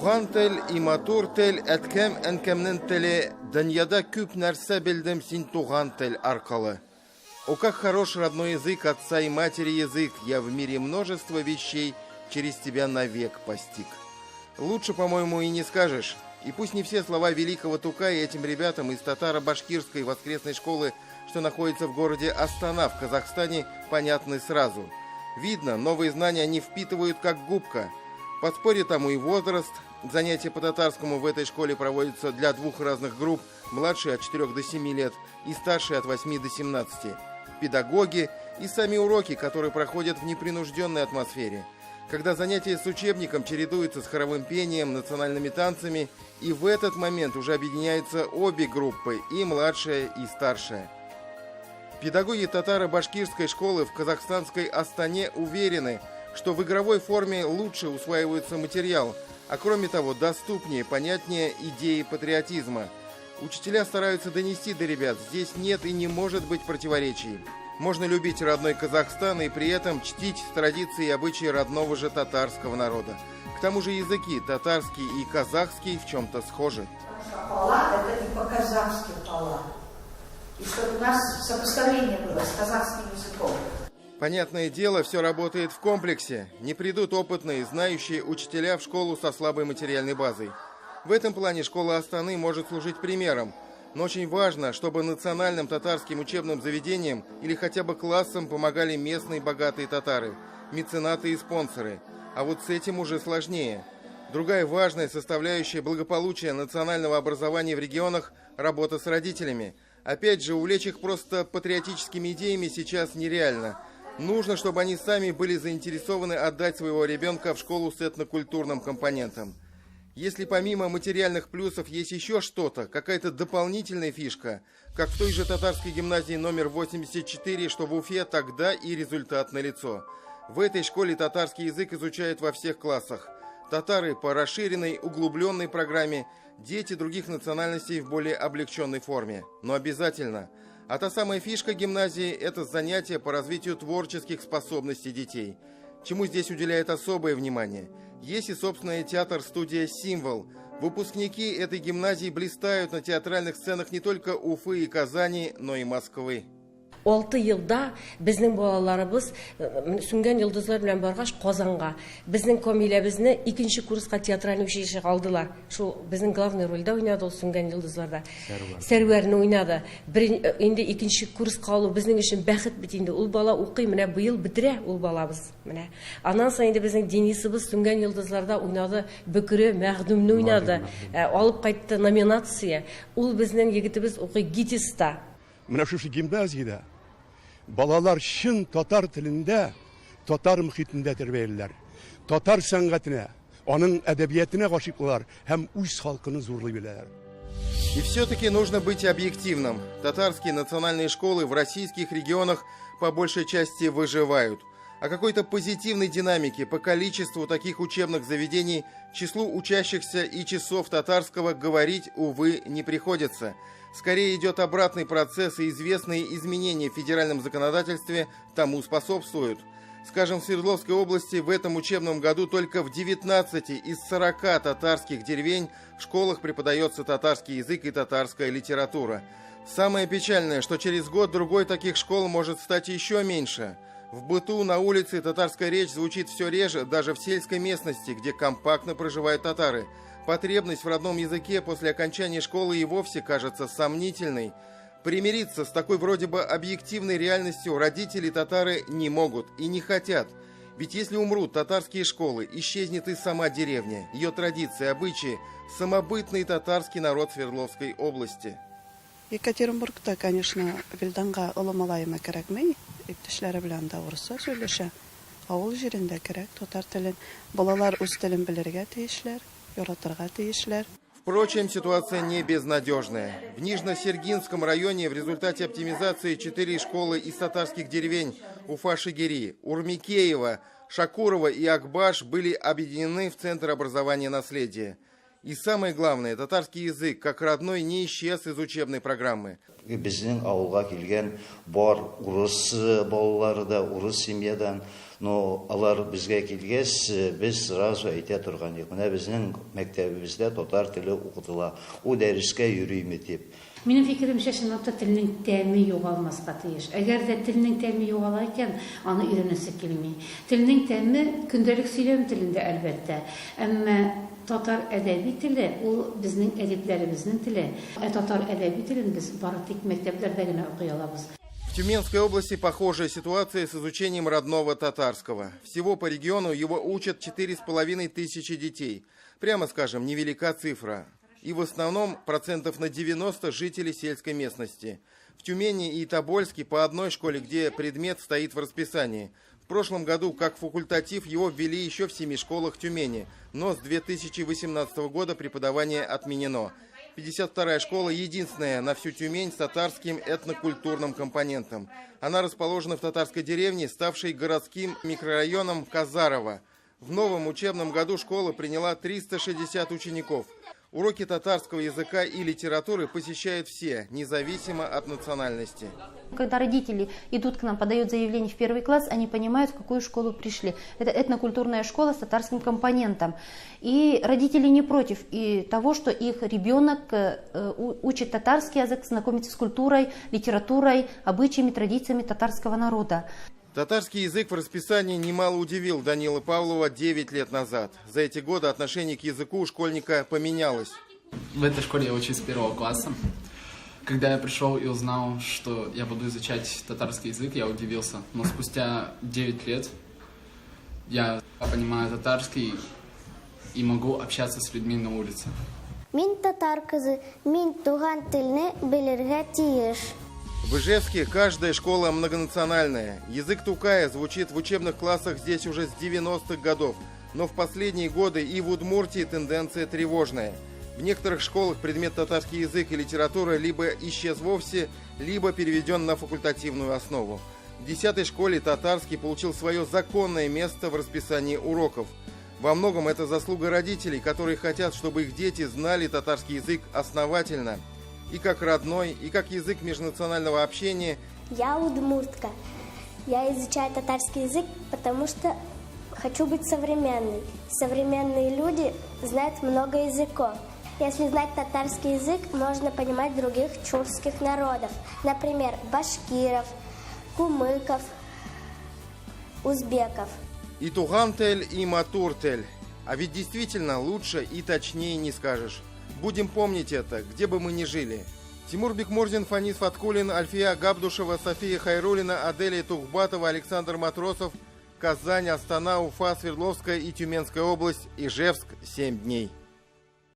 Туган тел и матур тел әткәм әнкәмнең теле, дөньяда күп нәрсә белдем син туган тел аркылы. О, как хорош родной язык отца и матери язык, я в мире множество вещей через тебя навек постиг. Лучше, по-моему, и не скажешь. И пусть не все слова великого Тукая этим ребятам из татаро-башкирской воскресной школы, что находится в городе Астана в Казахстане, понятны сразу. Видно, новые знания они впитывают как губка. Подспорье тому и возраст. Занятия по татарскому в этой школе проводятся для двух разных групп, младшие от 4 до 7 лет и старшие от 8 до 17. Педагоги и сами уроки, которые проходят в непринужденной атмосфере. Когда занятия с учебником чередуются с хоровым пением, национальными танцами, и в этот момент уже объединяются обе группы, и младшая, и старшая. Педагоги татаро-башкирской школы в казахстанской Астане уверены, что в игровой форме лучше усваивается материал, а кроме того доступнее, понятнее идеи патриотизма. Учителя стараются донести до ребят, здесь нет и не может быть противоречий. Можно любить родной Казахстан и при этом чтить традиции и обычаи родного же татарского народа. К тому же языки татарский и казахский в чем-то схожи. Пала – это и по-казахски пала. И чтобы у нас сопоставление было с казахским языком. Понятное дело, все работает в комплексе. Не придут опытные, знающие учителя в школу со слабой материальной базой. В этом плане школа Астаны может служить примером. Но очень важно, чтобы национальным татарским учебным заведениям или хотя бы классам помогали местные богатые татары, меценаты и спонсоры. А вот с этим уже сложнее. Другая важная составляющая благополучия национального образования в регионах – работа с родителями. Опять же, увлечь их просто патриотическими идеями сейчас нереально. Нужно, чтобы они сами были заинтересованы отдать своего ребенка в школу с этнокультурным компонентом. Если помимо материальных плюсов есть еще что-то, какая-то дополнительная фишка, как в той же татарской гимназии номер 84, что в Уфе, тогда и результат налицо. В этой школе татарский язык изучают во всех классах. Татары по расширенной, углубленной программе, дети других национальностей в более облегченной форме. Но обязательно. А та самая фишка гимназии – это занятие по развитию творческих способностей детей. Чему здесь уделяет особое внимание? Есть и собственная театр-студия «Символ». Выпускники этой гимназии блистают на театральных сценах не только Уфы и Казани, но и Москвы. 6 елда безнең балаларыбыз сүнгән йолдызлар белән баргач Казанга безнең Камиләбезне 2нче курска театральный училищега алдылар. Шул безнең главный рольдә уйнады ул сүнгән йолдызларда. Сәрвәрне уйнады. Инде 2нче курска алу безнең өчен бәхет бит инде. Ул бала укый, менә быел бетерә ул балабыз. Менә. Аннан соң инде безнең Денисыбыз сүнгән йолдызларда уйнады. Бөкре Мәхдүмне уйнады. Алып кайтты номинация. Ул безнең егетебез укый Гитиста. Менә шушы гимназиядә балалар шын татар телендә, татар мөхитендә тәрбияләнәләр. Татар сәнгатенә, аның әдәбиятына гашыйк булалар һәм үз халкыны зурлый беләләр. И все-таки нужно быть объективным. Татарские национальные школы в российских регионах по большей части выживают. О какой-то позитивной динамике по количеству таких учебных заведений, числу учащихся и часов татарского говорить, увы, не приходится. Скорее идет обратный процесс, и известные изменения в федеральном законодательстве тому способствуют. Скажем, в Свердловской области в этом учебном году только в 19 из 40 татарских деревень в школах преподается татарский язык и татарская литература. Самое печальное, что через год-другой таких школ может стать еще меньше. В быту, на улице татарская речь звучит все реже, даже в сельской местности, где компактно проживают татары. Потребность в родном языке после окончания школы и вовсе кажется сомнительной. Примириться с такой вроде бы объективной реальностью родители татары не могут и не хотят. Ведь если умрут татарские школы, исчезнет и сама деревня, ее традиции, обычаи, самобытный татарский народ Свердловской области. Екатеринбургта, конечно, Вилданга оломалайма кирәкмәй, иптәшләре белән дә урысча сөйләшә. Авыл җирендә кирәк татар телен, балалар үз телен белергә тиешләр, яратырга тиешләр. Впрочем, ситуация не безнадежная. В Нижнесергинском районе в результате оптимизации 4 школы из татарских деревень Уфа-Шигири, Урмикеева, Шакурова и Акбаш были объединены в Центр образования наследия. И самое главное, татарский язык, как родной, не исчез из учебной программы. Біздің ауылға келген бар урыс балалары да, урыс семьядан, но алар бізге келгес, біз сразу әйте тұрған ек. Мына біздің мектебімізде татар тілі оқытыла, о дәріске йөрийме деп. Минем фикеремчә, чынлап та телнең тәме югалмаска тиеш. Әгәр дә телнең тәме югала икән, аны өйрәнәсе килми. Телнең тәме көндәлек сөйләм телендә әлбәттә. Әмма татар әдәби теле ул безнең әдипләребезнең теле. Татар әдәби телен без бары тик мәктәпләрдә генә укый алабыз. В Тюменской области похожая ситуация с изучением родного татарского. Всего по региону его учат 4500 детей. Прямо скажем, невелика цифра. И в основном процентов на 90 жителей сельской местности. В Тюмени и Тобольске по одной школе, где предмет стоит в расписании. В прошлом году, как факультатив, его ввели еще в 7 школах Тюмени, но с 2018 года преподавание отменено. 52-я школа единственная на всю Тюмень с татарским этнокультурным компонентом. Она расположена в татарской деревне, ставшей городским микрорайоном Казарово. В новом учебном году школа приняла 360 учеников. Уроки татарского языка и литературы посещают все, независимо от национальности. Когда родители идут к нам, подают заявление в 1 класс, они понимают, в какую школу пришли. Это этнокультурная школа с татарским компонентом. И родители не против того, что их ребенок учит татарский язык, знакомится с культурой, литературой, обычаями, традициями татарского народа. Татарский язык в расписании немало удивил Данила Павлова 9 лет назад. За эти годы отношение к языку у школьника поменялось. В этой школе я учусь с 1 класса. Когда я пришел и узнал, что я буду изучать татарский язык, я удивился. Но спустя 9 лет я понимаю татарский и могу общаться с людьми на улице. Мин татар кызы, мин туган телне белергә тиеш. В Ижевске каждая школа многонациональная. Язык тукая звучит в учебных классах здесь уже с 90-х годов. Но в последние годы и в Удмуртии тенденция тревожная. В некоторых школах предмет татарский язык и литература либо исчез вовсе, либо переведен на факультативную основу. В 10-й школе татарский получил свое законное место в расписании уроков. Во многом это заслуга родителей, которые хотят, чтобы их дети знали татарский язык основательно. И как родной, и как язык межнационального общения. Я удмуртка. Я изучаю татарский язык, потому что хочу быть современной. Современные люди знают много языков. Если знать татарский язык, можно понимать других тюркских народов. Например, башкиров, кумыков, узбеков. И тугантель, и матуртель. А ведь действительно лучше и точнее не скажешь. Будем помнить это, где бы мы ни жили. Тимур Бекмурзин, Фанис Фаткулин, Альфия Габдушева, София Хайрулина, Аделия Тухбатова, Александр Матросов, Казань, Астана, Уфа, Свердловская и Тюменская область, Ижевск, 7 дней.